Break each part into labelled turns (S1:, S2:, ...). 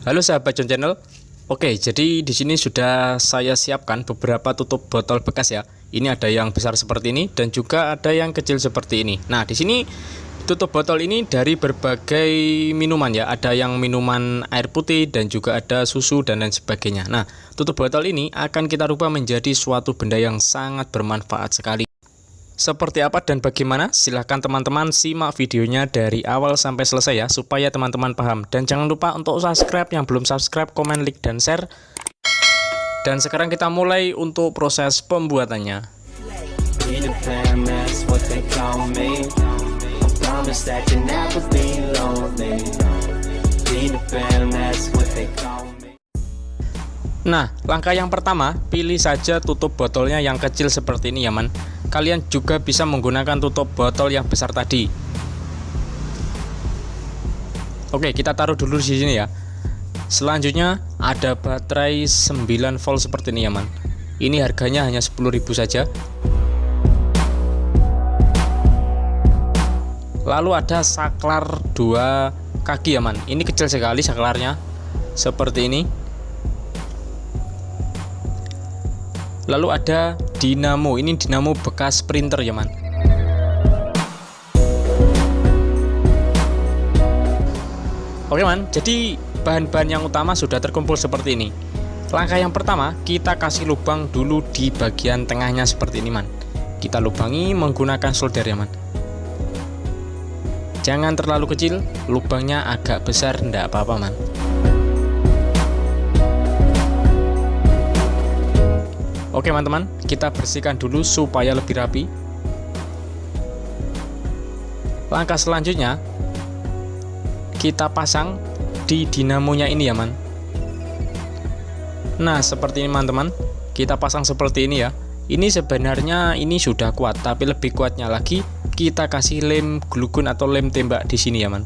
S1: Halo sahabat John Channel. Oke, jadi di sini sudah saya siapkan beberapa tutup botol bekas ya. Ini ada yang besar seperti ini dan juga ada yang kecil seperti ini. Nah, di sini tutup botol ini dari berbagai minuman ya. Ada yang minuman air putih dan juga ada susu dan lain sebagainya. Nah, tutup botol ini akan kita rubah menjadi suatu benda yang sangat bermanfaat sekali. Seperti apa dan bagaimana? Silahkan teman-teman simak videonya dari awal sampai selesai ya, supaya teman-teman paham. Dan jangan lupa untuk subscribe yang belum subscribe, komen, like, dan share. Dan sekarang kita mulai untuk proses pembuatannya. Nah, langkah yang pertama, pilih saja tutup botolnya yang kecil seperti ini ya man. Kalian juga bisa menggunakan tutup botol yang besar tadi. Oke, kita taruh dulu di sini ya. Selanjutnya ada baterai 9 volt seperti ini ya man. Ini harganya hanya 10.000 saja. Lalu ada saklar 2 kaki ya man. Ini kecil sekali saklarnya, seperti ini. Lalu ada dinamo, ini dinamo bekas printer ya man. Oke man, jadi bahan-bahan yang utama sudah terkumpul seperti ini. Langkah yang pertama, kita kasih lubang dulu di bagian tengahnya seperti ini man. Kita lubangi menggunakan solder ya man. Jangan terlalu kecil, lubangnya agak besar enggak apa-apa man. Oke teman-teman, kita bersihkan dulu supaya lebih rapi. Langkah selanjutnya, kita pasang di dinamonya ini ya man. Nah seperti ini teman-teman, kita pasang seperti ini ya. Ini sebenarnya ini sudah kuat, tapi lebih kuatnya lagi kita kasih lem glugun atau lem tembak di sini ya man.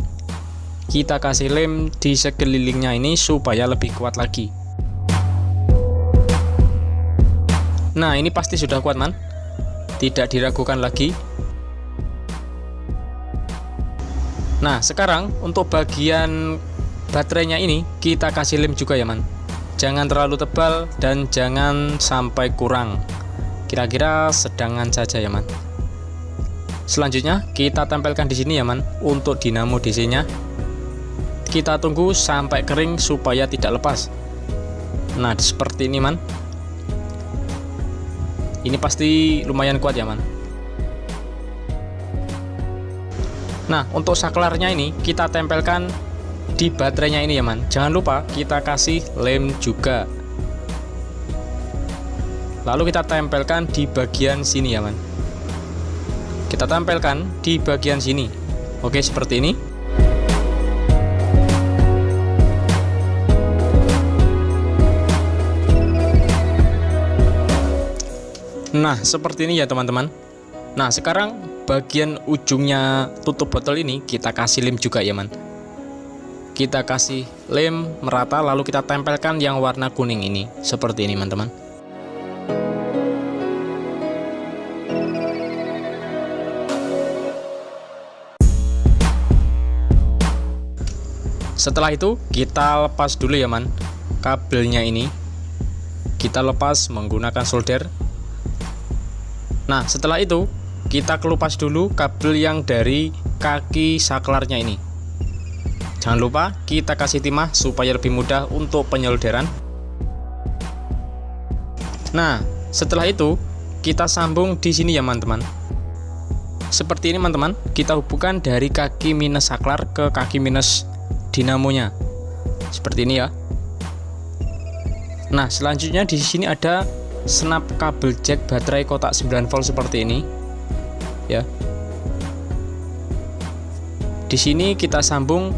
S1: Kita kasih lem di sekelilingnya ini supaya lebih kuat lagi. Nah ini pasti sudah kuat man, tidak diragukan lagi. Nah sekarang untuk bagian baterainya ini kita kasih lem juga ya man. Jangan terlalu tebal dan jangan sampai kurang, kira-kira sedangan saja ya man. Selanjutnya kita tempelkan di sini ya man. Untuk dinamo DC-nya kita tunggu sampai kering supaya tidak lepas. Nah seperti ini man. Ini pasti lumayan kuat ya man. Nah untuk saklarnya ini kita tempelkan di baterainya ini ya man. Jangan lupa kita kasih lem juga. Lalu kita tempelkan di bagian sini ya man. Kita tempelkan di bagian sini. Oke seperti ini. Nah seperti ini ya teman-teman. Nah sekarang bagian ujungnya tutup botol ini kita kasih lem juga ya man. Kita kasih lem merata lalu kita tempelkan yang warna kuning ini. Seperti ini teman-teman. Setelah itu kita lepas dulu ya man kabelnya ini. Kita lepas menggunakan solder. Nah setelah itu kita kelupas dulu kabel yang dari kaki saklarnya ini. Jangan lupa kita kasih timah supaya lebih mudah untuk penyolderan. Nah setelah itu kita sambung di sini ya teman-teman. Seperti ini teman-teman, kita hubungkan dari kaki minus saklar ke kaki minus dinamonya. Seperti ini ya. Nah selanjutnya di sini ada snap kabel jack baterai kotak 9 volt seperti ini ya. Di sini kita sambung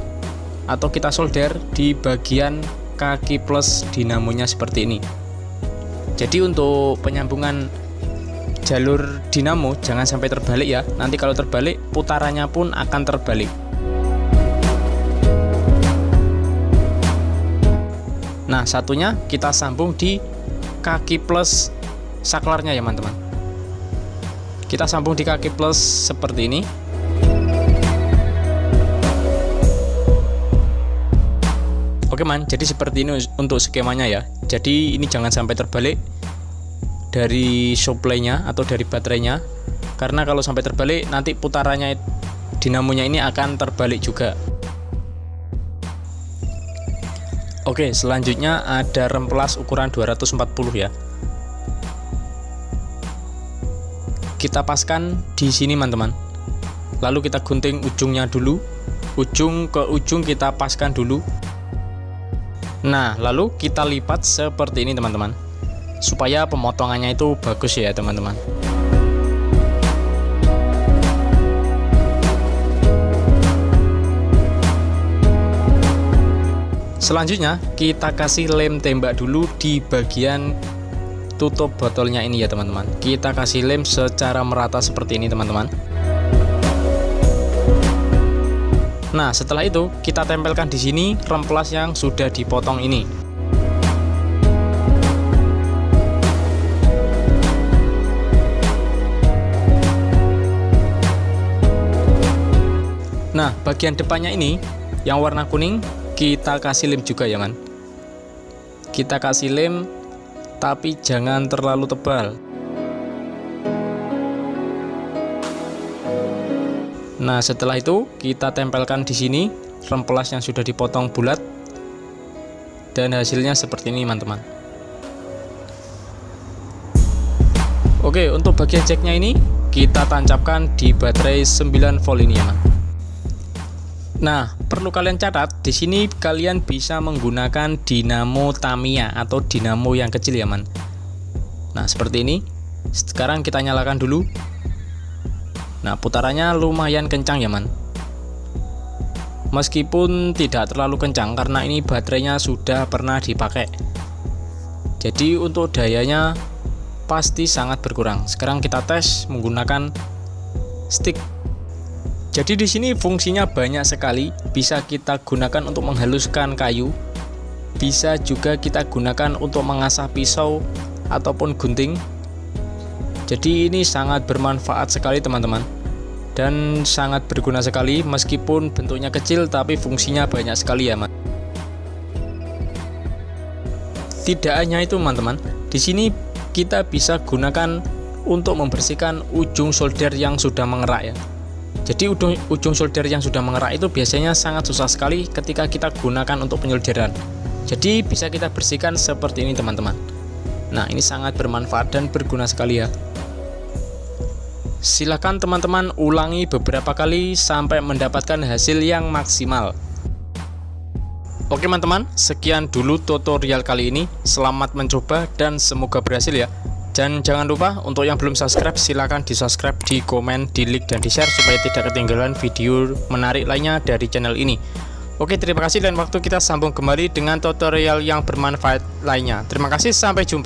S1: atau kita solder di bagian kaki plus dinamonya seperti ini. Jadi untuk penyambungan jalur dinamo jangan sampai terbalik ya. Nanti kalau terbalik putarannya pun akan terbalik. Nah satunya kita sambung di kaki plus saklarnya ya teman-teman. Kita sambung di kaki plus seperti ini. Oke man, jadi seperti ini untuk skemanya ya. Jadi ini jangan sampai terbalik dari supply-nya atau dari baterainya, karena kalau sampai terbalik nanti putarannya dinamonya ini akan terbalik juga. Oke, selanjutnya ada rem pelas ukuran 240 ya. Kita paskan di sini teman-teman. Lalu kita gunting ujungnya dulu, ujung ke ujung kita paskan dulu. Nah, lalu kita lipat seperti ini teman-teman, supaya pemotongannya itu bagus ya teman-teman. Selanjutnya kita kasih lem tembak dulu di bagian tutup botolnya ini ya teman-teman. Kita kasih lem secara merata seperti ini teman-teman. Nah, setelah itu kita tempelkan di sini rem pelas yang sudah dipotong ini. Nah, bagian depannya ini yang warna kuning kita kasih lem juga ya man. Kita kasih lem tapi jangan terlalu tebal. Nah, setelah itu kita tempelkan di sini rem pelas yang sudah dipotong bulat, dan hasilnya seperti ini teman-teman. Oke, untuk bagian jacknya ini kita tancapkan di baterai 9 volt ini ya man. Nah, perlu kalian catat, di sini kalian bisa menggunakan dinamo Tamiya atau dinamo yang kecil ya man. Nah, seperti ini. Sekarang kita nyalakan dulu. Nah, putarannya lumayan kencang ya man. Meskipun tidak terlalu kencang karena ini baterainya sudah pernah dipakai. Jadi untuk dayanya pasti sangat berkurang. Sekarang kita tes menggunakan stick. Jadi di sini fungsinya banyak sekali, bisa kita gunakan untuk menghaluskan kayu, bisa juga kita gunakan untuk mengasah pisau ataupun gunting. Jadi ini sangat bermanfaat sekali teman-teman, dan sangat berguna sekali meskipun bentuknya kecil tapi fungsinya banyak sekali ya mas. Tidak hanya itu teman-teman, di sini kita bisa gunakan untuk membersihkan ujung solder yang sudah mengerak ya. Jadi ujung solder yang sudah mengerak itu biasanya sangat susah sekali ketika kita gunakan untuk penyolderan. Jadi bisa kita bersihkan seperti ini teman-teman. Nah, ini sangat bermanfaat dan berguna sekali ya. Silakan teman-teman ulangi beberapa kali sampai mendapatkan hasil yang maksimal. Oke teman-teman, sekian dulu tutorial kali ini. Selamat mencoba dan semoga berhasil ya. Dan jangan lupa untuk yang belum subscribe, silahkan di subscribe, di komen, di like, dan di share supaya tidak ketinggalan video menarik lainnya dari channel ini. Oke, terima kasih, dan waktu kita sambung kembali dengan tutorial yang bermanfaat lainnya. Terima kasih, sampai jumpa.